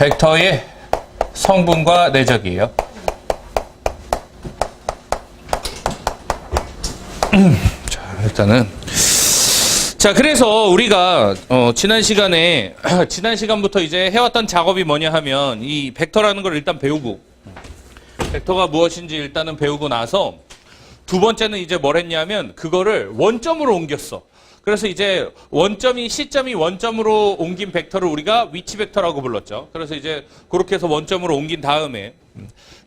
벡터의 성분과 내적이에요. 자, 일단은 자, 그래서 우리가 지난 시간부터 이제 해왔던 작업이 뭐냐 하면 이 벡터라는 걸 일단 배우고, 벡터가 무엇인지 일단은 배우고 나서 두 번째는 이제 뭘 했냐면 그거를 원점으로 옮겼어. 그래서 이제 시점이 원점으로 옮긴 벡터를 우리가 위치 벡터라고 불렀죠. 그래서 이제 그렇게 해서 원점으로 옮긴 다음에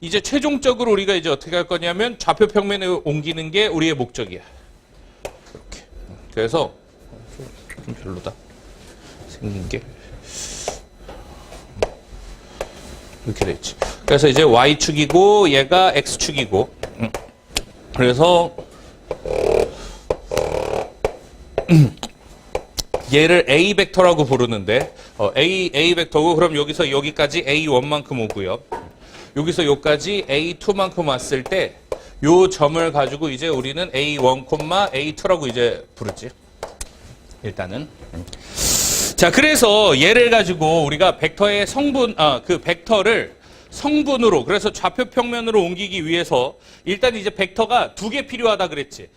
이제 최종적으로 우리가 이제 어떻게 할 거냐면 좌표 평면에 옮기는 게 우리의 목적이야. 이렇게. 그래서 좀 별로다. 생긴 게. 이렇게 됐지. 그래서 이제 Y축이고 얘가 X축이고. 그래서 얘를 A 벡터라고 부르는데 A 벡터고, 그럼 여기서 여기까지 A1만큼 오고요. 여기서 여기까지 A2만큼 왔을 때 요 점을 가지고 이제 우리는 A1, A2라고 이제 부르지. 일단은. 자, 그래서 얘를 가지고 우리가 벡터의 그 벡터를 성분으로, 그래서 좌표 평면으로 옮기기 위해서 일단 이제 벡터가 두 개 필요하다 그랬지.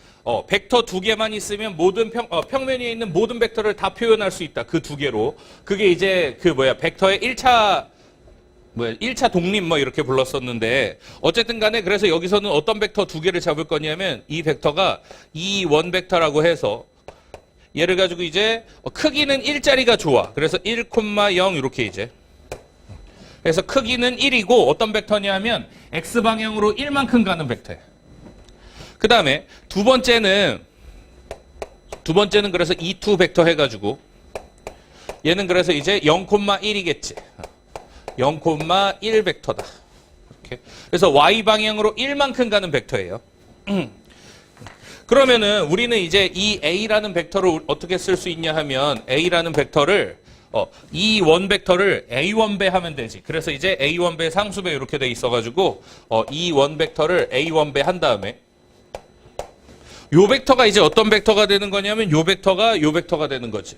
벡터 두 개만 있으면 모든 평면 위에 있는 모든 벡터를 다 표현할 수 있다. 그 두 개로. 그게 이제 벡터의 1차 독립 이렇게 불렀었는데, 어쨌든 간에 그래서 여기서는 어떤 벡터 두 개를 잡을 거냐면 이 벡터가 E1 벡터라고 해서 얘를 가지고 이제 크기는 1짜리가 좋아. 그래서 1,0 이렇게 이제. 그래서 크기는 1이고 어떤 벡터냐면 X방향으로 1만큼 가는 벡터야. 그 다음에 두 번째는 그래서 E2 벡터 해가지고 얘는 그래서 이제 0,1이겠지. 0,1 벡터다. 이렇게. 그래서 Y방향으로 1만큼 가는 벡터예요. 그러면은 우리는 이제 이 A라는 벡터를 어떻게 쓸 수 있냐 하면 A라는 벡터를 E1 벡터를 A1배 하면 되지. 그래서 이제 A1배 상수배 이렇게 돼 있어가지고 E1 벡터를 A1배 한 다음에 요 벡터가 이제 어떤 벡터가 되는 거냐면 요 벡터가 되는 거지.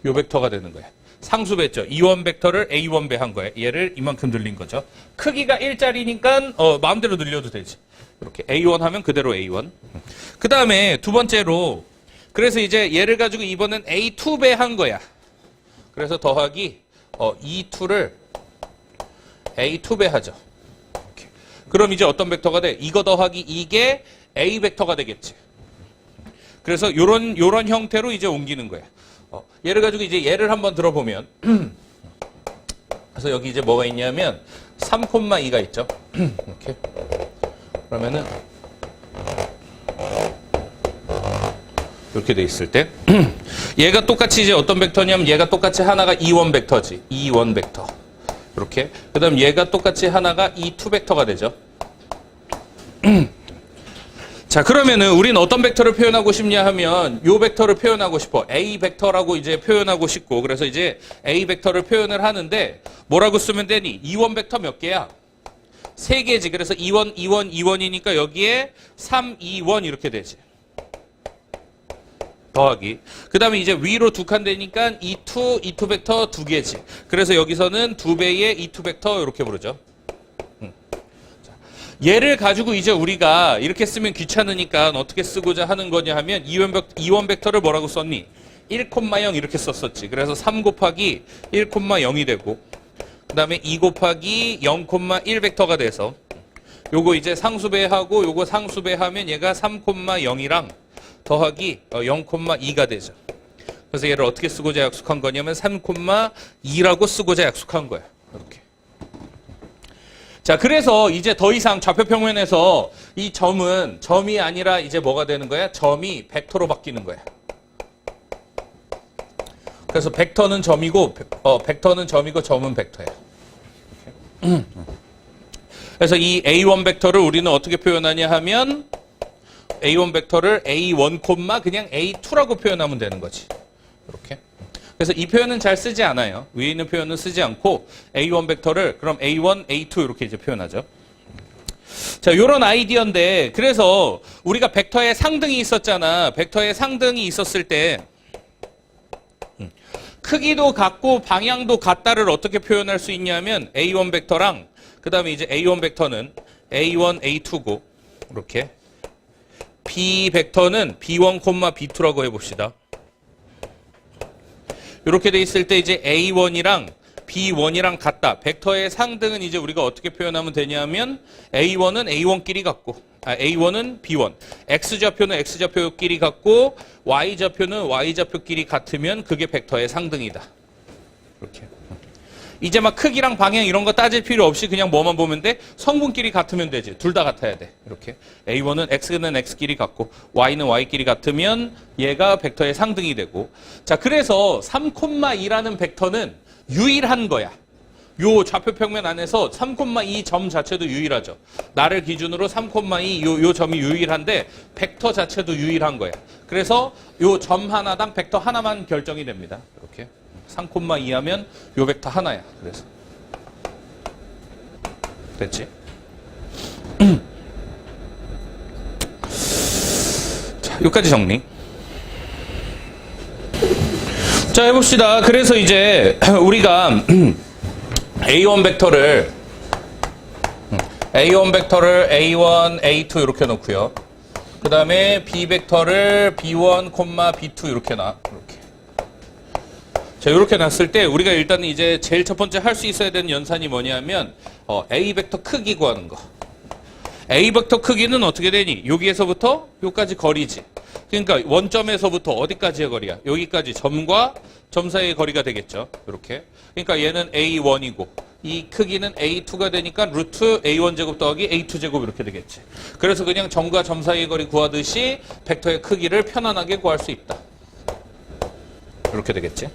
요 벡터가 되는 거야. 상수배죠. E1 벡터를 A1배 한 거야. 얘를 이만큼 늘린 거죠. 크기가 1짜리니까 마음대로 늘려도 되지. 이렇게 A1 하면 그대로 A1. 그 다음에 두 번째로 그래서 이제 얘를 가지고 이번엔 A2배 한 거야. 그래서 더하기 E2를 A2배 하죠. 이렇게. 그럼 이제 어떤 벡터가 돼? 이거 더하기 이게 A 벡터가 되겠지. 그래서 요런 형태로 이제 옮기는 거야. 얘를 가지고 이제 얘를 한번 들어보면 그래서 여기 이제 뭐가 있냐면 3,2가 있죠. 이렇게. 그러면은 이렇게 돼 있을 때 얘가 똑같이 이제 어떤 벡터냐면 얘가 똑같이 하나가 E1 벡터지. E1 벡터. 이렇게. 그다음 얘가 똑같이 하나가 E2 벡터가 되죠. 자, 그러면은 우리는 어떤 벡터를 표현하고 싶냐 하면 요 벡터를 표현하고 싶어. A 벡터라고 이제 표현하고 싶고, 그래서 이제 A 벡터를 표현을 하는데 뭐라고 쓰면 되니? E1 벡터 몇 개야? 3개지. 그래서 2원, 2원, 2원이니까 여기에 3, 2원 이렇게 되지. 더하기. 그 다음에 이제 위로 두 칸 되니까 E2 벡터 2개지. 그래서 여기서는 2배의 E2 벡터 이렇게 부르죠. 얘를 가지고 이제 우리가 이렇게 쓰면 귀찮으니까 어떻게 쓰고자 하는 거냐 하면 E1 벡터를 뭐라고 썼니? 1,0 이렇게 썼었지. 그래서 3 곱하기 1,0이 되고, 그 다음에 2 곱하기 0,1 벡터가 돼서 요거 이제 상수배하고 요거 상수배하면 얘가 3,0이랑 더하기 0,2가 되죠. 그래서 얘를 어떻게 쓰고자 약속한 거냐면 3,2라고 쓰고자 약속한 거야. 이렇게. 자, 그래서 이제 더 이상 좌표 평면에서 이 점이 아니라 이제 뭐가 되는 거야? 점이 벡터로 바뀌는 거야. 그래서 벡터는 점이고 점은 벡터야. 그래서 이 A1 벡터를 우리는 어떻게 표현하냐 하면 A1 벡터를 A1, 그냥 A2라고 표현하면 되는 거지. 이렇게. 그래서 이 표현은 잘 쓰지 않아요. 위에 있는 표현은 쓰지 않고 A1 벡터를 그럼 A1, A2 이렇게 이제 표현하죠. 자, 요런 아이디어인데, 그래서 우리가 벡터의 상등이 있었잖아. 벡터의 상등이 있었을 때 크기도 같고 방향도 같다를 어떻게 표현할 수 있냐면 A1 벡터랑 그 다음에 이제 A1 벡터는 A1, A2고 이렇게 B 벡터는 B1, B2라고 해봅시다. 이렇게 돼 있을 때 이제 A1이랑 B1이랑 같다. 벡터의 상등은 이제 우리가 어떻게 표현하면 되냐면 A1은 A1끼리 같고 A1은 B1. X좌표는 X좌표끼리 같고 Y좌표는 Y좌표끼리 같으면 그게 벡터의 상등이다. 이렇게. 이제 막 크기랑 방향 이런 거 따질 필요 없이 그냥 뭐만 보면 돼? 성분끼리 같으면 되지. 둘 다 같아야 돼. 이렇게. A1은 X는 X끼리 같고 Y는 Y끼리 같으면 얘가 벡터의 상등이 되고. 자, 그래서 3,2라는 벡터는 유일한 거야. 요 좌표 평면 안에서 3,2 점 자체도 유일하죠. 나를 기준으로 3,2 요 점이 유일한데 벡터 자체도 유일한 거야. 그래서 요 점 하나당 벡터 하나만 결정이 됩니다. 이렇게 3,2 하면 요 벡터 하나야. 그래서 됐지? 자, 여기까지 정리. 자, 해봅시다. 그래서 이제 우리가 A1 벡터를 A1, A2 이렇게 놓고요. 그 다음에 B 벡터를 B1, B2 이렇게 놔. 이렇게. 자, 이렇게 놨을 때 우리가 일단 이제 제일 첫 번째 할 수 있어야 되는 연산이 뭐냐면 A 벡터 크기 구하는 거. A 벡터 크기는 어떻게 되니? 여기에서부터 여기까지 거리지. 그러니까 원점에서부터 어디까지의 거리야? 여기까지 점과 점 사이의 거리가 되겠죠. 이렇게. 그러니까 얘는 A1이고 이 크기는 A2가 되니까 루트 A1제곱 더하기 A2제곱 이렇게 되겠지. 그래서 그냥 점과 점 사이의 거리 구하듯이 벡터의 크기를 편안하게 구할 수 있다. 이렇게 되겠지.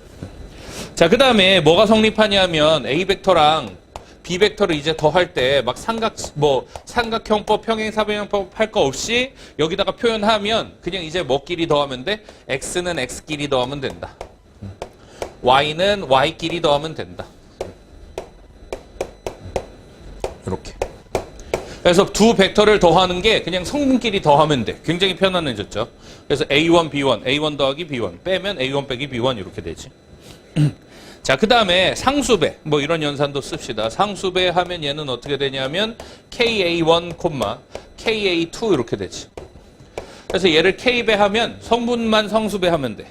자, 그 다음에 뭐가 성립하냐면 A 벡터랑 B 벡터를 이제 더할 때 막 삼각형법, 평행사변형법 할 거 없이 여기다가 표현하면 그냥 이제 뭐끼리 더하면 돼? X는 X끼리 더하면 된다. Y는 Y끼리 더하면 된다. 이렇게. 그래서 두 벡터를 더하는 게 그냥 성분끼리 더하면 돼. 굉장히 편안해졌죠. 그래서 A1, B1, A1 더하기 B1 빼면 A1 빼기 B1 이렇게 되지. 자, 그 다음에 상수배, 뭐 이런 연산도 씁시다. 상수배 하면 얘는 어떻게 되냐면 KA1, KA2 이렇게 되지. 그래서 얘를 K배 하면 성분만 성수배 하면 돼.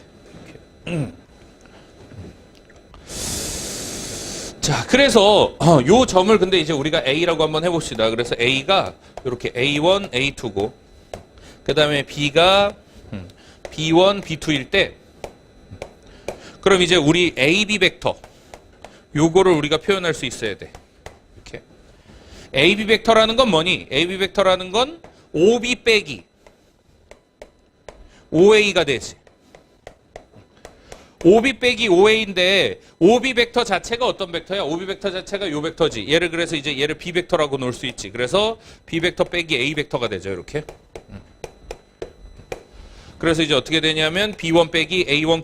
자, 그래서 요 점을 근데 이제 우리가 A라고 한번 해봅시다. 그래서 A가 이렇게 A1, A2고 그 다음에 B가 B1, B2일 때 그럼 이제 우리 AB 벡터 요거를 우리가 표현할 수 있어야 돼. 이렇게. AB 벡터라는 건 뭐니? AB 벡터라는 건 OB 빼기 OA가 되지. OB 빼기 OA인데 OB 벡터 자체가 어떤 벡터야? OB 벡터 자체가 요 벡터지. 얘를 그래서 이제 얘를 B 벡터라고 놓을 수 있지. 그래서 B 벡터 빼기 A 벡터가 되죠. 이렇게. 그래서 이제 어떻게 되냐면 B1 빼기 A1,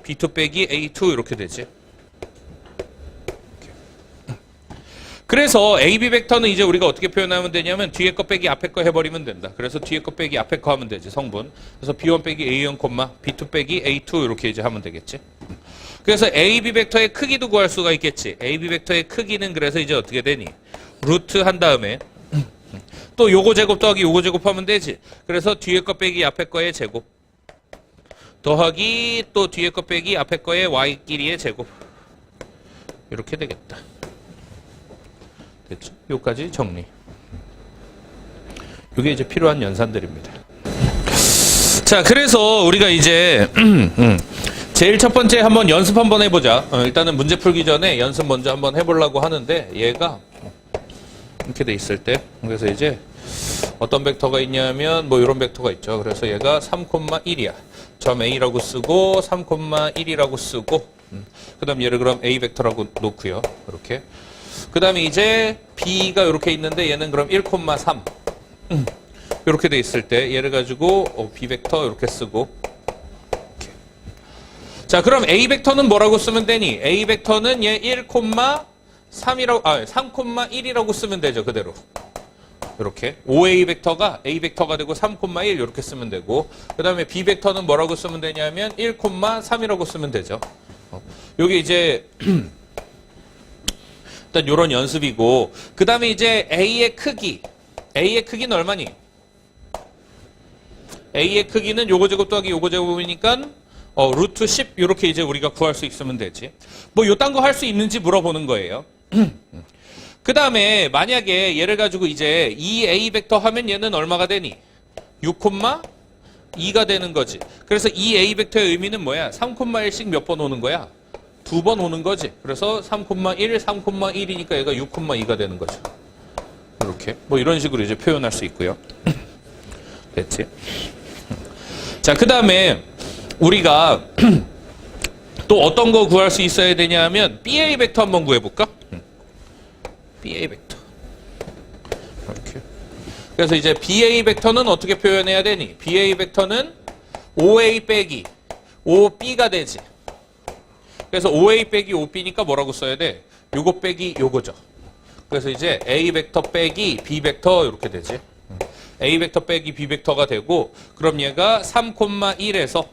B2 빼기 A2 이렇게 되지. 그래서 AB 벡터는 이제 우리가 어떻게 표현하면 되냐면 뒤에 거 빼기 앞에 거 해버리면 된다. 그래서 뒤에 거 빼기 앞에 거 하면 되지, 성분. 그래서 B1 빼기 A1, B2 빼기 A2 이렇게 이제 하면 되겠지. 그래서 AB 벡터의 크기도 구할 수가 있겠지. AB 벡터의 크기는 그래서 이제 어떻게 되니? 루트 한 다음에 또 요거 제곱 더하기 요거 제곱 하면 되지. 그래서 뒤에 거 빼기 앞에 거의 제곱 더하기 또 뒤에 거 빼기 앞에 거의 Y끼리의 제곱 이렇게 되겠다. 됐죠? 여기까지 정리. 이게 이제 필요한 연산들입니다. 자, 그래서 우리가 이제 제일 첫 번째 한번 연습 한번 해보자. 일단은 문제 풀기 전에 연습 먼저 한번 해보려고 하는데 얘가 이렇게 돼 있을 때 그래서 이제 어떤 벡터가 있냐면 뭐 이런 벡터가 있죠. 그래서 얘가 3,1이야. 점 A라고 쓰고 3,1이라고 쓰고 그 다음 얘를 그럼 A 벡터라고 놓고요. 이렇게. 그 다음에 이제 B가 이렇게 있는데 얘는 그럼 1,3 이렇게 돼 있을 때 얘를 가지고 B 벡터 이렇게 쓰고 이렇게. 자, 그럼 A 벡터는 뭐라고 쓰면 되니? A 벡터는 얘 3,1이라고 쓰면 되죠. 그대로. 이렇게. OA 벡터가 A 벡터가 되고 3,1 이렇게 쓰면 되고 그 다음에 B 벡터는 뭐라고 쓰면 되냐면 1,3이라고 쓰면 되죠. 요게 이제 일단 요런 연습이고, 그 다음에 이제 A의 크기는 얼마니? A의 크기는 요거 제곱 더하기 요거 제곱이니까 루트 10 요렇게 이제 우리가 구할 수 있으면 되지. 뭐 요딴 거 할 수 있는지 물어보는 거예요. 그 다음에 만약에 얘를 가지고 이제 이 A 벡터 하면 얘는 얼마가 되니? 6,2가 되는 거지. 그래서 이 A 벡터의 의미는 뭐야? 3,1씩 몇 번 오는 거야? 2번 오는 거지. 그래서 3,1, 3,1이니까 얘가 6,2가 되는 거죠. 이렇게 뭐 이런 식으로 이제 표현할 수 있고요. 됐지? 자, 그 다음에 우리가 또 어떤 거 구할 수 있어야 되냐 하면 BA 벡터 한번 구해볼까? BA 벡터. 이렇게. 그래서 이제 BA 벡터는 어떻게 표현해야 되니? BA 벡터는 OA 빼기 OB가 되지. 그래서 OA 빼기 OB니까 뭐라고 써야 돼? 요거 빼기 요거죠. 그래서 이제 A 벡터 빼기 B 벡터 이렇게 되지. A 벡터 빼기 B 벡터가 되고, 그럼 얘가 3,1에서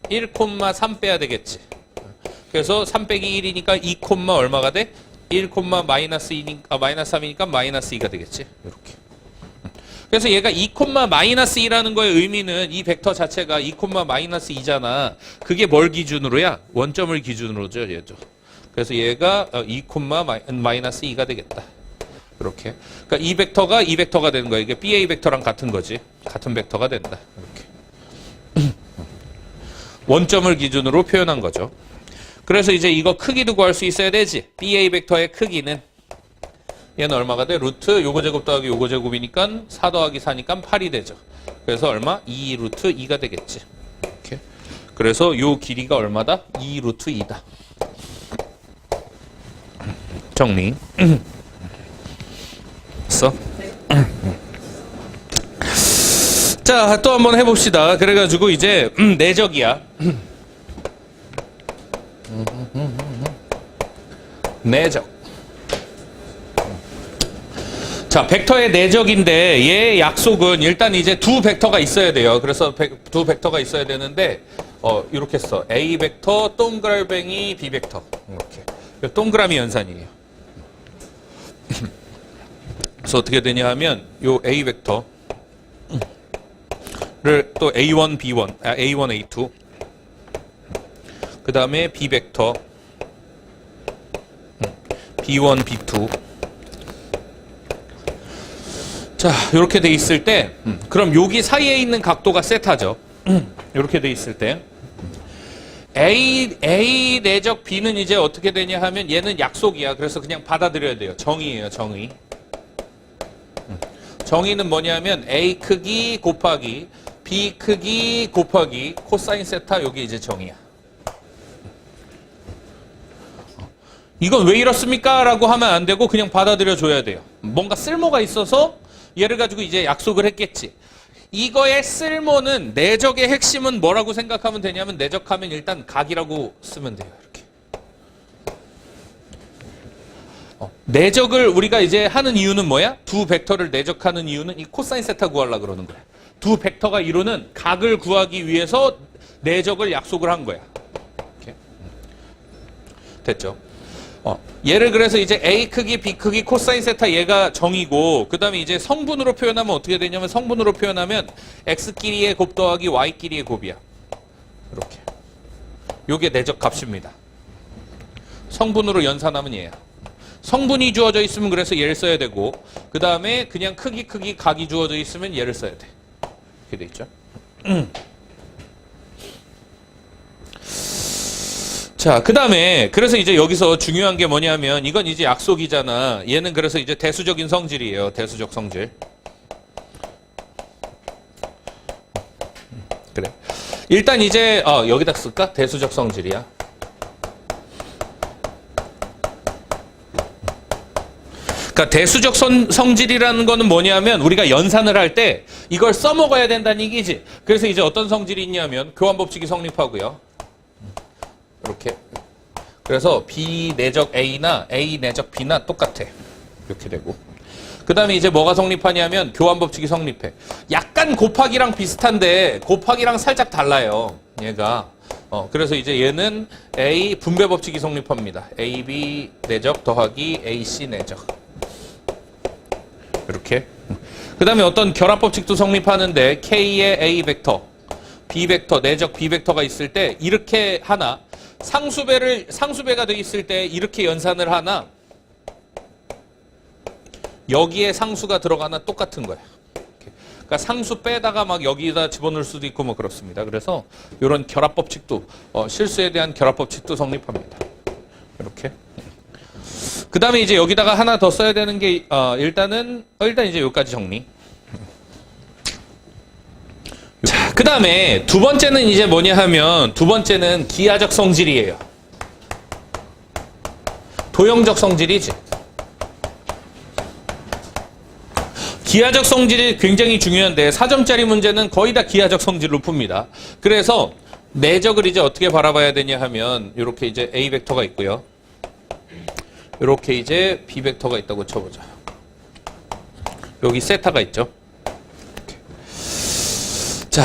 1,3 빼야 되겠지. 그래서 3 빼기 1이니까 2, 얼마가 돼? 1, 마이너스 2니까 마이너스 3이니까 마이너스 2가 되겠지. 이렇게. 그래서 얘가 2, 마이너스 2라는 거의 의미는 이 벡터 자체가 2, 마이너스 2잖아. 그게 뭘 기준으로야? 원점을 기준으로죠, 얘죠. 그래서 얘가 2, 마이너스 2가 되겠다. 이렇게. 그러니까 이 벡터가 되는 거야. 이게 BA 벡터랑 같은 거지. 같은 벡터가 된다. 이렇게. 원점을 기준으로 표현한 거죠. 그래서 이제 이거 크기도 구할 수 있어야 되지. BA 벡터의 크기는 얘는 얼마가 돼? 루트 요거 제곱 더하기 요거 제곱이니까 4 더하기 4니까 8이 되죠. 그래서 얼마? 2 루트 2가 되겠지. 이렇게. 그래서 요 길이가 얼마다? 2 루트 2다. 정리. 됐어? 자, 또 한번 해봅시다. 그래가지고 이제 내적이야. 내적. 자, 벡터의 내적인데 얘의 약속은 일단 이제 두 벡터가 있어야 돼요. 그래서 두 벡터가 있어야 되는데 이렇게 써. A 벡터 동그라미 B 벡터. 이렇게. 동그라미 연산이에요. 그래서 어떻게 되냐 하면 요 A 벡터를 또 A1, B1, A1, A2 그 다음에 B 벡터 B1, B2 자, 이렇게 돼 있을 때 그럼 여기 사이에 있는 각도가 세타죠. 이렇게 돼 있을 때 A 내적 B는 이제 어떻게 되냐 하면 얘는 약속이야. 그래서 그냥 받아들여야 돼요. 정의예요, 정의. 정의는 뭐냐면 A 크기 곱하기 B 크기 곱하기 코사인 세타, 여기 이제 정의야. 이건 왜 이렇습니까? 라고 하면 안 되고 그냥 받아들여 줘야 돼요. 뭔가 쓸모가 있어서 얘를 가지고 이제 약속을 했겠지. 이거의 쓸모는, 내적의 핵심은 뭐라고 생각하면 되냐면, 내적하면 일단 각이라고 쓰면 돼요. 이렇게. 내적을 우리가 이제 하는 이유는 뭐야? 두 벡터를 내적하는 이유는 이 코사인 세타 구하려고 그러는 거야. 두 벡터가 이루는 각을 구하기 위해서 내적을 약속을 한 거야. 이렇게. 됐죠? 얘를 그래서 이제 A 크기, B 크기, 코사인 세타 얘가 정이고, 그 다음에 이제 성분으로 표현하면 어떻게 되냐면, 성분으로 표현하면 X끼리의 곱 더하기 Y끼리의 곱이야. 이렇게. 요게 내적 값입니다. 성분으로 연산하면 얘야. 성분이 주어져 있으면 그래서 얘를 써야 되고, 그 다음에 그냥 크기, 각이 주어져 있으면 얘를 써야 돼. 이렇게 돼 있죠. 자, 그 다음에 그래서 이제 여기서 중요한 게 뭐냐면, 이건 이제 약속이잖아. 얘는 그래서 이제 대수적인 성질이에요. 대수적 성질. 그래. 일단 이제 여기다 쓸까? 대수적 성질이야. 그러니까 대수적 성질이라는 거는 뭐냐면, 우리가 연산을 할 때 이걸 써먹어야 된다는 얘기지. 그래서 이제 어떤 성질이 있냐면 교환법칙이 성립하고요. 이렇게. 그래서 B 내적 A나 A 내적 B나 똑같아. 이렇게 되고. 그 다음에 이제 뭐가 성립하냐면 교환법칙이 성립해. 약간 곱하기랑 비슷한데 곱하기랑 살짝 달라요. 얘가. 그래서 이제 얘는 A 분배 법칙이 성립합니다. AB 내적 더하기 AC 내적. 이렇게. 그 다음에 어떤 결합 법칙도 성립하는데 K의 A 벡터, B 벡터, 내적 B 벡터가 있을 때 이렇게 하나, 상수배가 돼 있을 때 이렇게 연산을 하나, 여기에 상수가 들어가나 똑같은 거야. 그러니까 상수 빼다가 막 여기다 집어넣을 수도 있고 뭐 그렇습니다. 그래서 이런 결합 법칙도 실수에 대한 결합 법칙도 성립합니다. 이렇게. 그 다음에 이제 여기다가 하나 더 써야 되는 게 일단 이제 여기까지 정리. 자, 그 다음에 두 번째는 이제 뭐냐 하면 두 번째는 기하적 성질이에요. 도형적 성질이지. 기하적 성질이 굉장히 중요한데 4점짜리 문제는 거의 다 기하적 성질로 풉니다. 그래서 내적을 이제 어떻게 바라봐야 되냐 하면 이렇게 이제 A 벡터가 있고요. 이렇게 이제 B 벡터가 있다고 쳐보자. 여기 세타가 있죠. 자,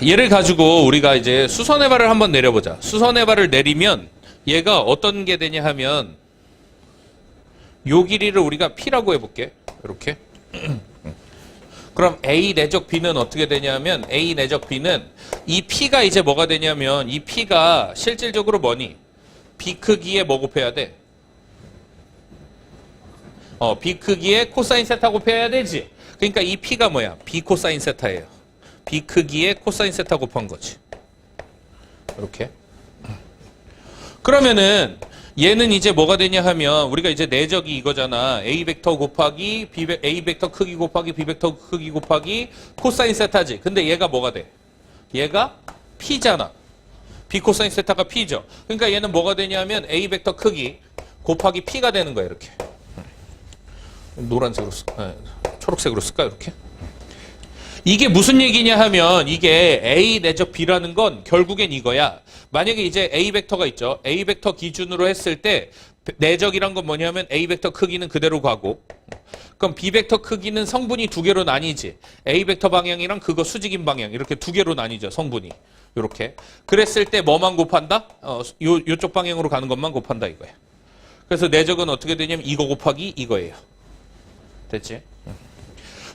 얘를 가지고 우리가 이제 수선의 발을 한번 내려보자. 수선의 발을 내리면 얘가 어떤 게 되냐 하면 요 길이를 우리가 P라고 해볼게. 이렇게. 그럼 A 내적 B는 어떻게 되냐면 A 내적 B는 이 P가 이제 뭐가 되냐면 이 P가 실질적으로 뭐니? B 크기에 뭐 곱해야 돼? B 크기에 코사인 세타 곱해야 되지. 그러니까 이 P가 뭐야? B 코사인 세타예요. B 크기에 코사인 세타 곱한 거지. 이렇게. 그러면은 얘는 이제 뭐가 되냐 하면 우리가 이제 내적이 이거잖아. A 벡터 곱하기 A 벡터 크기 곱하기 B 벡터 크기 곱하기 코사인 세타지. 근데 얘가 뭐가 돼? 얘가 P잖아. B 코사인 세타가 P죠. 그러니까 얘는 뭐가 되냐면 A 벡터 크기 곱하기 P가 되는 거야. 이렇게. 노란색으로 초록색으로 쓸까? 이렇게. 이게 무슨 얘기냐 하면 이게 A 내적 B라는 건 결국엔 이거야. 만약에 이제 A 벡터가 있죠. A 벡터 기준으로 했을 때 내적이란 건 뭐냐면 A 벡터 크기는 그대로 가고 그럼 B 벡터 크기는 성분이 두 개로 나뉘지. A 벡터 방향이랑 그거 수직인 방향 이렇게 두 개로 나뉘죠. 성분이. 이렇게. 그랬을 때 뭐만 곱한다? 요쪽 방향으로 가는 것만 곱한다 이거야. 그래서 내적은 어떻게 되냐면 이거 곱하기 이거예요. 됐지?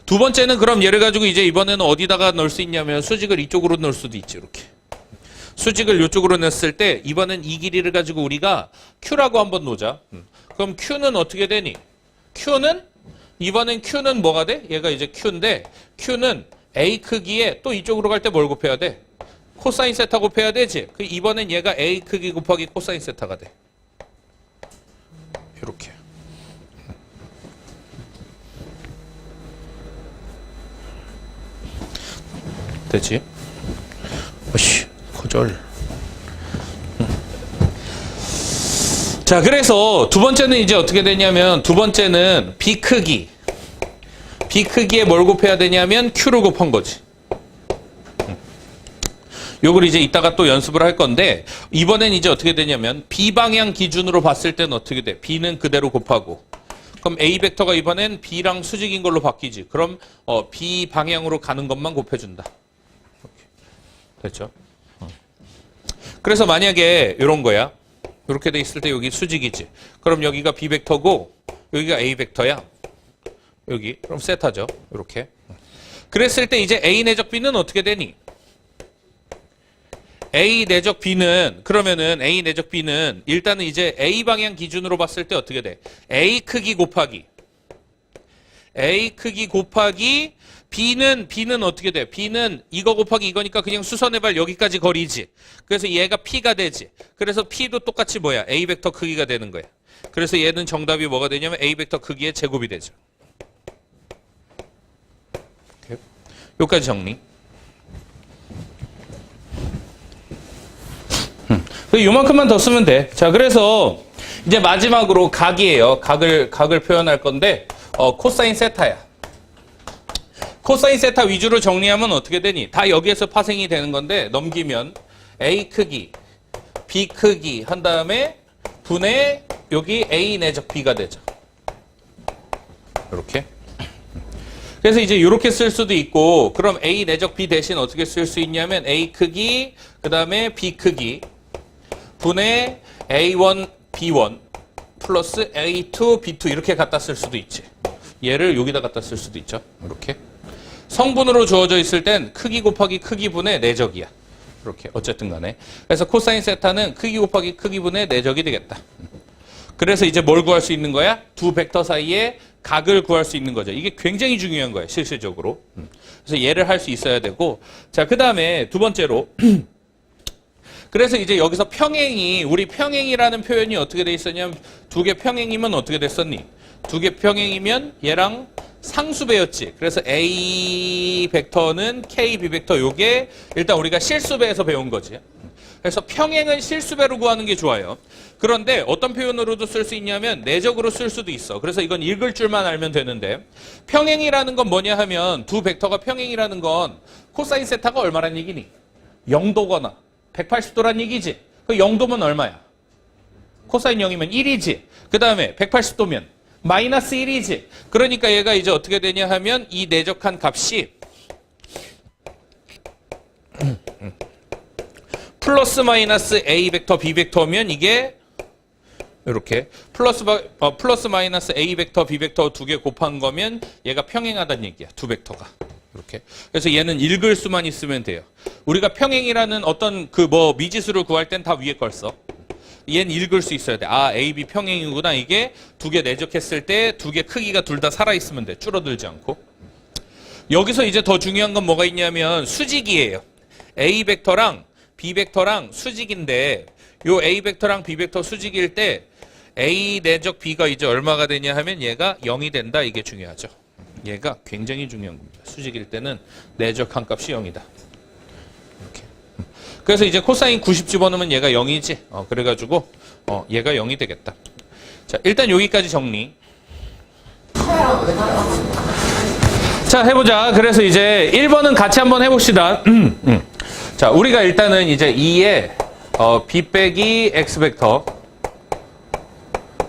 두 번째는 그럼 얘를 가지고 이제 이번에는 어디다가 넣을 수 있냐면 수직을 이쪽으로 넣을 수도 있지. 이렇게. 수직을 이쪽으로 냈을 때 이번엔 이 길이를 가지고 우리가 Q라고 한번 놓자. 그럼 Q는 어떻게 되니? 이번엔 Q는 뭐가 돼? 얘가 이제 Q인데 Q는 A 크기에 또 이쪽으로 갈 때 뭘 곱해야 돼? 코사인 세타 곱해야 되지. 이번엔 얘가 A 크기 곱하기 코사인 세타가 돼. 이렇게. 됐지? 어씨, 거절. 자, 그래서 두 번째는 이제 어떻게 되냐면 두 번째는 B 크기에 뭘 곱해야 되냐면 Q를 곱한 거지. 요걸 이제 이따가 또 연습을 할 건데 이번엔 이제 어떻게 되냐면 B 방향 기준으로 봤을 때는 어떻게 돼? B는 그대로 곱하고 그럼 A 벡터가 이번엔 B랑 수직인 걸로 바뀌지. 그럼 B 방향으로 가는 것만 곱해준다. 됐죠? 그래서 만약에 이런 거야. 이렇게 돼 있을 때 여기 수직이지. 그럼 여기가 B 벡터고 여기가 A 벡터야. 여기. 그럼 세타죠. 이렇게. 그랬을 때 이제 A 내적 B는 어떻게 되니? A 내적 B는 그러면은 A 내적 B는 일단은 이제 A 방향 기준으로 봤을 때 어떻게 돼? A 크기 곱하기 B는 어떻게 돼? B는 이거 곱하기 이거니까 그냥 수선의 발 여기까지 거리지. 그래서 얘가 P가 되지. 그래서 P도 똑같이 뭐야? A 벡터 크기가 되는 거야. 그래서 얘는 정답이 뭐가 되냐면 A 벡터 크기의 제곱이 되죠. 여기까지 정리. 요만큼만 더 쓰면 돼. 자, 그래서 이제 마지막으로 각이에요. 각을 표현할 건데 코사인 세타야. 코사인 세타 위주로 정리하면 어떻게 되니? 다 여기에서 파생이 되는 건데 넘기면 A 크기, B 크기 한 다음에 분의 여기 A 내적 B가 되죠. 이렇게. 그래서 이제 이렇게 쓸 수도 있고 그럼 A 내적 B 대신 어떻게 쓸 수 있냐면 A 크기 그 다음에 B 크기 분의 A1, B1 플러스 A2, B2 이렇게 갖다 쓸 수도 있지. 얘를 여기다 갖다 쓸 수도 있죠. 이렇게. 성분으로 주어져 있을 땐 크기 곱하기 크기 분의 내적이야. 이렇게 어쨌든 간에. 그래서 코사인 세타는 크기 곱하기 크기 분의 내적이 되겠다. 그래서 이제 뭘 구할 수 있는 거야? 두 벡터 사이에 각을 구할 수 있는 거죠. 이게 굉장히 중요한 거예요. 실질적으로. 그래서 얘를 할 수 있어야 되고. 자, 그 다음에 두 번째로. 그래서 이제 여기서 평행이, 우리 평행이라는 표현이 어떻게 돼 있었냐면 두 개 평행이면 어떻게 됐었니? 두 개 평행이면 얘랑 상수배였지. 그래서 A 벡터는 K, B 벡터 요게 일단 우리가 실수배에서 배운 거지. 그래서 평행은 실수배로 구하는 게 좋아요. 그런데 어떤 표현으로도 쓸 수 있냐면 내적으로 쓸 수도 있어. 그래서 이건 읽을 줄만 알면 되는데 평행이라는 건 뭐냐 하면 두 벡터가 평행이라는 건 코사인 세타가 얼마란 얘기니? 0도거나 180도란 얘기지. 그 0도면 얼마야? 코사인 0이면 1이지. 그 다음에 180도면 마이너스 1이지. 그러니까 얘가 이제 어떻게 되냐 하면 이 내적한 값이 플러스 마이너스 A 벡터 B 벡터면 이게 이렇게 플러스 마이너스 A 벡터 B 벡터 두 개 곱한 거면 얘가 평행하다는 얘기야. 두 벡터가. 이렇게. 그래서 얘는 읽을 수만 있으면 돼요. 우리가 평행이라는 어떤 그 뭐 미지수를 구할 땐 다 위에 걸 써. 얘는 읽을 수 있어야 돼. 아, A, B 평행이구나. 이게 두 개 내적했을 때 두 개 크기가 둘 다 살아있으면 돼. 줄어들지 않고. 여기서 이제 더 중요한 건 뭐가 있냐면 수직이에요. A 벡터랑 B 벡터랑 수직인데 요 A 벡터랑 B 벡터 수직일 때 A 내적 B가 이제 얼마가 되냐 하면 얘가 0이 된다. 이게 중요하죠. 얘가 굉장히 중요한 겁니다. 수직일 때는 내적 한 값이 0이다. 이렇게. 그래서 이제 코사인 90 집어넣으면 얘가 0이지. 그래가지고 얘가 0이 되겠다. 자, 일단 여기까지 정리. 자, 해보자. 그래서 이제 1번은 같이 한번 해봅시다. 자, 우리가 일단은 이제 2에 B 빼기 X 벡터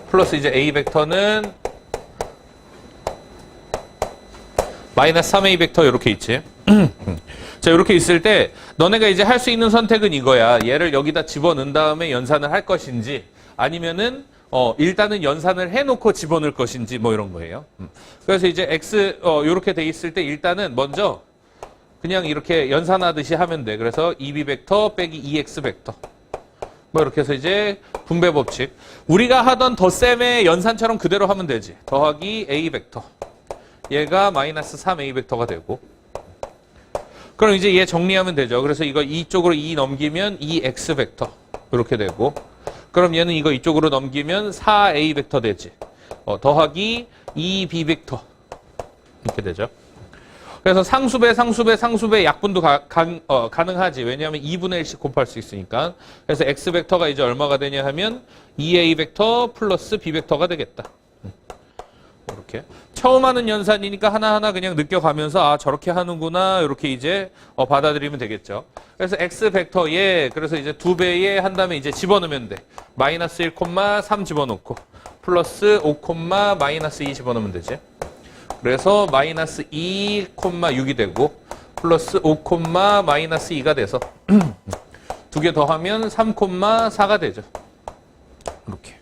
플러스 이제 A 벡터는 마이너스 3A 벡터 이렇게 있지. 자, 이렇게 있을 때 너네가 이제 할 수 있는 선택은 이거야. 얘를 여기다 집어넣은 다음에 연산을 할 것인지 아니면은 일단은 연산을 해놓고 집어넣을 것인지 뭐 이런 거예요. 그래서 이제 X 이렇게 돼 있을 때 일단은 먼저 그냥 이렇게 연산하듯이 하면 돼. 그래서 2B 벡터 빼기 2X 벡터 뭐 이렇게 해서 이제 분배 법칙. 우리가 하던 덧셈의 연산처럼 그대로 하면 되지. 더하기 A 벡터. 얘가 마이너스 3A 벡터가 되고. 그럼 이제 얘 정리하면 되죠. 그래서 이거 이쪽으로 2 넘기면 2X 벡터. 이렇게 되고. 그럼 얘는 이거 이쪽으로 넘기면 4A 벡터 되지. 더하기 2B 벡터. 이렇게 되죠. 그래서 상수배 약분도 가능하지. 왜냐하면 2분의 1씩 곱할 수 있으니까. 그래서 X 벡터가 이제 얼마가 되냐 하면 2A 벡터 플러스 B 벡터가 되겠다. 이렇게. 처음 하는 연산이니까 하나하나 그냥 느껴가면서 아, 저렇게 하는구나. 이렇게 이제 받아들이면 되겠죠. 그래서 X 벡터에 그래서 이제 2배에 한 다음에 이제 집어넣으면 돼. 마이너스 1,3 집어넣고 플러스 5, 마이너스 2 집어넣으면 되지. 그래서 마이너스 2,6이 되고 플러스 5, 마이너스 2가 돼서 두 개 더하면 3,4가 되죠. 이렇게.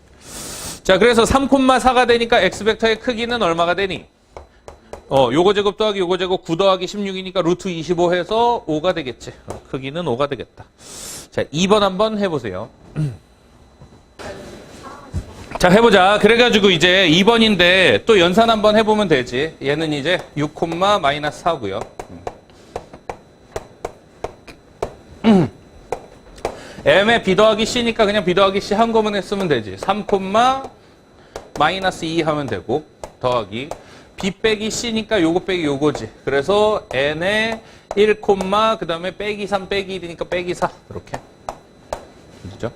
자, 그래서 3,4가 되니까 X벡터의 크기는 얼마가 되니? 요거 제곱 더하기 요거 제곱 9 더하기 16이니까 루트 25 해서 5가 되겠지. 크기는 5가 되겠다. 자, 2번 한번 해보세요. 자, 해보자. 그래가지고 이제 2번인데 또 연산 한번 해보면 되지. 얘는 이제 6, 마이너스 4고요. M에 B 더하기 C니까 그냥 B 더하기 C 한꺼번에 쓰면 되지. 3, 마이너스 2 하면 되고 더하기 B 빼기 C니까 요거 빼기 요거지. 그래서 N에 1, 그 다음에 빼기 3 빼기 1이니까 빼기 4 이렇게. 그죠?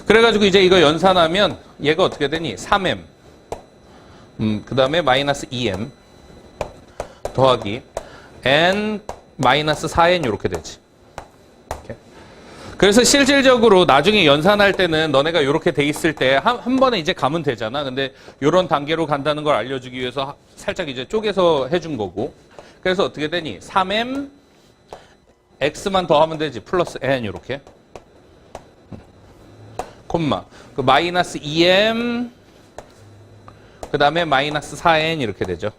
그래가지고 이제 이거 연산하면 얘가 어떻게 되니? 3M 그 다음에 마이너스 2M 더하기 N 마이너스 4N 이렇게 되지. 이렇게. 그래서 실질적으로 나중에 연산할 때는 너네가 이렇게 돼 있을 때 한 번에 이제 가면 되잖아. 근데 이런 단계로 간다는 걸 알려주기 위해서 살짝 이제 쪼개서 해준 거고. 그래서 어떻게 되니? 3M X만 더하면 되지. 플러스 N 이렇게. 콤마 그 마이너스 2m 그 다음에 마이너스 4n 이렇게 되죠.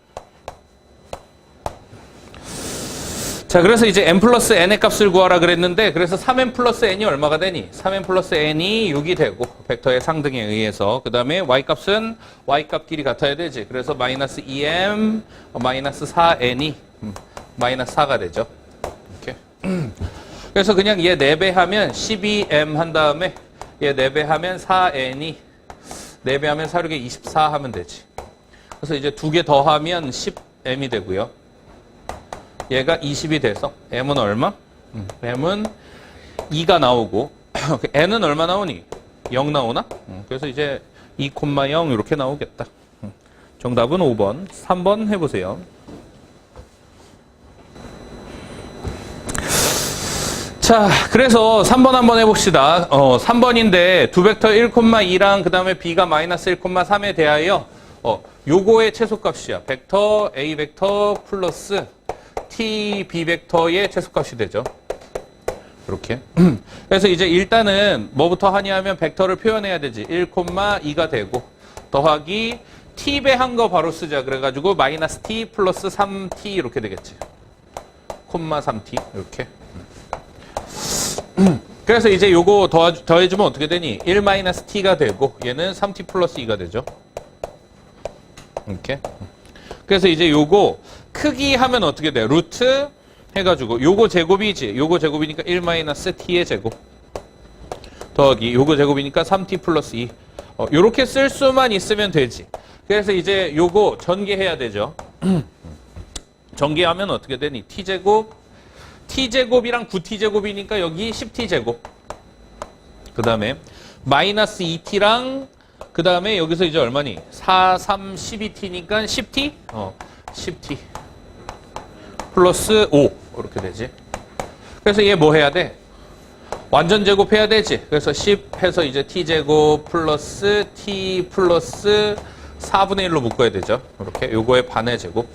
자, 그래서 이제 n 플러스 n의 값을 구하라 그랬는데, 그래서 3n 플러스 n이 얼마가 되니? 3n 플러스 n이 6이 되고, 벡터의 상등에 의해서. 그 다음에 y 값은 y 값끼리 같아야 되지. 그래서 마이너스 2m, 마이너스 4n이 마이너스 4가 되죠. 이렇게. 그래서 그냥 얘 4배하면 12m 한 다음에 얘 4배하면 4n이 4배하면 4, 6에 24 하면 되지. 그래서 이제 2개 더하면 10m이 되고요. 얘가 20이 돼서 m은 얼마? m은 2가 나오고 n은 얼마 나오니? 0 나오나? 그래서 이제 2,0 이렇게 나오겠다. 정답은 5번. 3번 해보세요. 자, 그래서 3번 한번 해봅시다. 3번인데 두 벡터 1,2랑 그 다음에 b가 마이너스 1,3에 대하여 요거의 최소값이야. 벡터 a 벡터 플러스 t b 벡터의 최소값이 되죠. 이렇게. 그래서 이제 일단은 뭐부터 하냐 하면 벡터를 표현해야 되지. 1,2가 되고 더하기 t배 한 거 바로 쓰자. 그래가지고 마이너스 t 플러스 3t 이렇게 되겠지. 3t 이렇게. 그래서 이제 요거 더해주면 어떻게 되니? 1-t가 되고 얘는 3t 플러스 2가 되죠. 이렇게. 그래서 이제 요거 크기 하면 어떻게 돼? 루트 해가지고 요거 제곱이지. 요거 제곱이니까 1-t의 제곱 더하기 요거 제곱이니까 3t 플러스 2. 요렇게 쓸 수만 있으면 되지. 그래서 이제 요거 전개해야 되죠. 전개하면 어떻게 되니? t제곱 t제곱이랑 9t제곱이니까 여기 10t제곱 그 다음에 마이너스 2t랑 그 다음에 여기서 이제 얼마니? 4, 3, 12t니까 10t? 10t 플러스 5 이렇게 되지. 그래서 얘 뭐 해야 돼? 완전 제곱해야 되지. 그래서 10 해서 이제 t제곱 플러스 t 플러스 4분의 1로 묶어야 되죠. 이렇게 요거의 반의 제곱.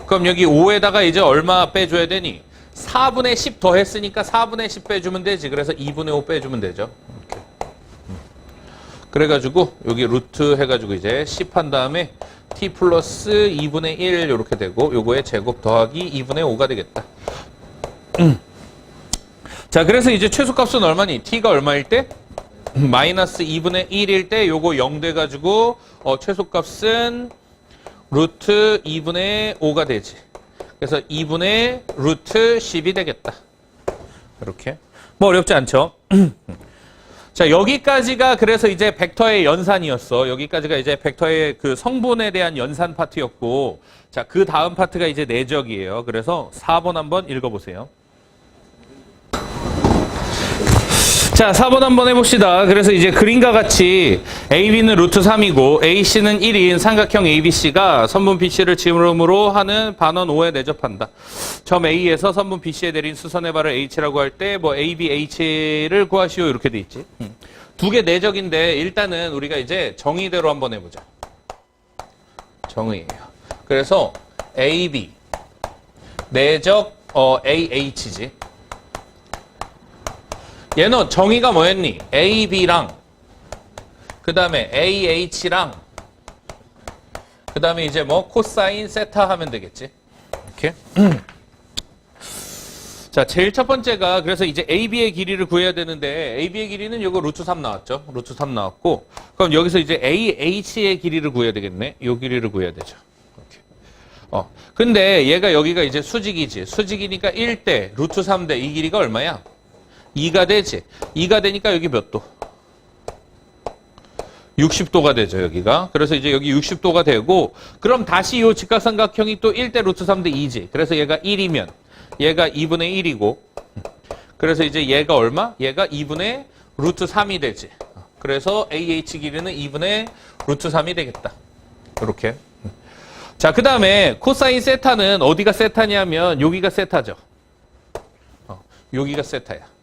그럼 여기 5에다가 이제 얼마 빼줘야 되니? 4분의 10 더했으니까 4분의 10 빼주면 되지. 그래서 2분의 5 빼주면 되죠. 이렇게. 그래가지고 여기 루트 해가지고 이제 10 한 다음에 t 플러스 2분의 1 이렇게 되고 요거의 제곱 더하기 2분의 5가 되겠다. 자, 그래서 이제 최소값은 얼마니? t가 얼마일 때? 마이너스 2분의 1일 때 요거 0 돼가지고 최소값은 루트 2분의 5가 되지. 그래서 2분의 루트 10이 되겠다. 이렇게. 뭐 어렵지 않죠? 자, 여기까지가 그래서 이제 벡터의 연산이었어. 여기까지가 이제 벡터의 그 성분에 대한 연산 파트였고, 자, 그 다음 파트가 이제 내적이에요. 그래서 4번 한번 읽어보세요. 자, 4번 한번 해봅시다. 그래서 이제 그림과 같이 AB는 루트 3이고 AC는 1인 삼각형 ABC가 선분 BC를 지름으로 하는 반원 5에 내접한다. 점 A에서 선분 BC에 내린 수선의 발을 H라고 할 때 뭐 AB, H를 구하시오 이렇게 돼 있지. 두 개 내적인데 일단은 우리가 이제 정의대로 한번 해보자. 정의예요. 그래서 AB 내적 AH지. 얘는 정의가 뭐였니? AB랑 그 다음에 AH랑 그 다음에 이제 뭐 코사인 세타 하면 되겠지. 이렇게. 자, 제일 첫 번째가 그래서 이제 AB의 길이를 구해야 되는데 AB의 길이는 요거 루트 3 나왔죠. 루트 3 나왔고 그럼 여기서 이제 AH의 길이를 구해야 되겠네. 요 길이를 구해야 되죠. 이렇게. 근데 얘가 여기가 이제 수직이지. 수직이니까 1대 루트 3대 이 길이가 얼마야? 2가 되지. 2가 되니까 여기 몇 도? 60도가 되죠, 여기가. 그래서 이제 여기 60도가 되고, 그럼 다시 이 직각삼각형이 또 1대 루트 3대 2지. 그래서 얘가 1이면, 얘가 2분의 1이고, 그래서 이제 얘가 얼마? 얘가 2분의 루트 3이 되지. 그래서 AH 길이는 2분의 루트 3이 되겠다. 이렇게. 자, 그 다음에 코사인 세타는 어디가 세타냐면, 여기가 세타죠. 여기가 세타야.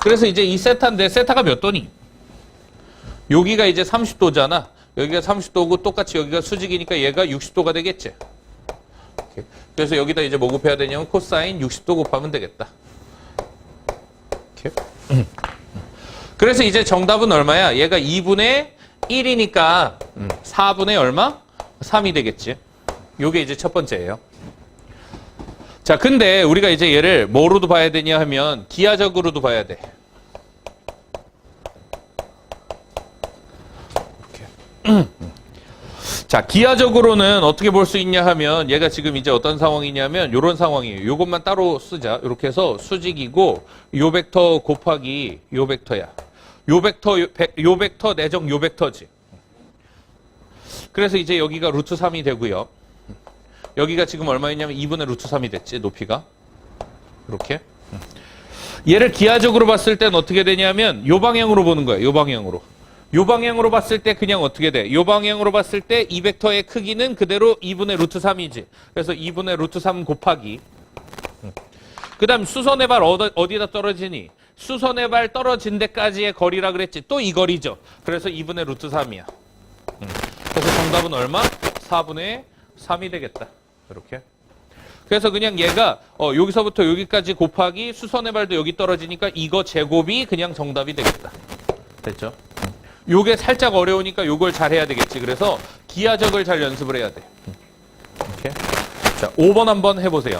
그래서 이제 이 세타인데 세타가 몇 도니? 여기가 이제 30도잖아. 여기가 30도고 똑같이 여기가 수직이니까 얘가 60도가 되겠지. 이렇게. 그래서 여기다 이제 뭐 곱해야 되냐면 코사인 60도 곱하면 되겠다. 이렇게. 그래서 이제 정답은 얼마야? 얘가 2분의 1이니까 4분의 얼마? 3이 되겠지. 요게 이제 첫 번째예요. 자, 근데 우리가 이제 얘를 뭐로도 봐야 되냐 하면 기하적으로도 봐야 돼. 이렇게. 자, 기하적으로는 어떻게 볼 수 있냐 하면 얘가 지금 이제 어떤 상황이냐면 요런 상황이에요. 요것만 따로 쓰자. 이렇게 해서 수직이고 요 벡터 곱하기 요 벡터야. 요 벡터 내정 요 벡터지. 그래서 이제 여기가 루트 3이 되고요. 여기가 지금 얼마였냐면 2분의 루트 3이 됐지, 높이가. 이렇게. 얘를 기하적으로 봤을 땐 어떻게 되냐면 요 방향으로 보는 거야. 요 방향으로. 요 방향으로 봤을 때 그냥 어떻게 돼? 요 방향으로 봤을 때 이 벡터의 크기는 그대로 2분의 루트 3이지. 그래서 2분의 루트 3 곱하기. 그 다음 수선의 발 어디다 떨어지니? 수선의 발 떨어진 데까지의 거리라 그랬지. 또 이 거리죠. 그래서 2분의 루트 3이야. 그래서 정답은 얼마? 4분의 3이 되겠다. 이렇게. 그래서 그냥 얘가 여기서부터 여기까지 곱하기 수선의 발도 여기 떨어지니까 이거 제곱이 그냥 정답이 되겠다. 됐죠? 요게 살짝 어려우니까 요걸 잘 해야 되겠지. 그래서 기하적을 잘 연습을 해야 돼. 이렇게. 자, 5번 한번 해보세요.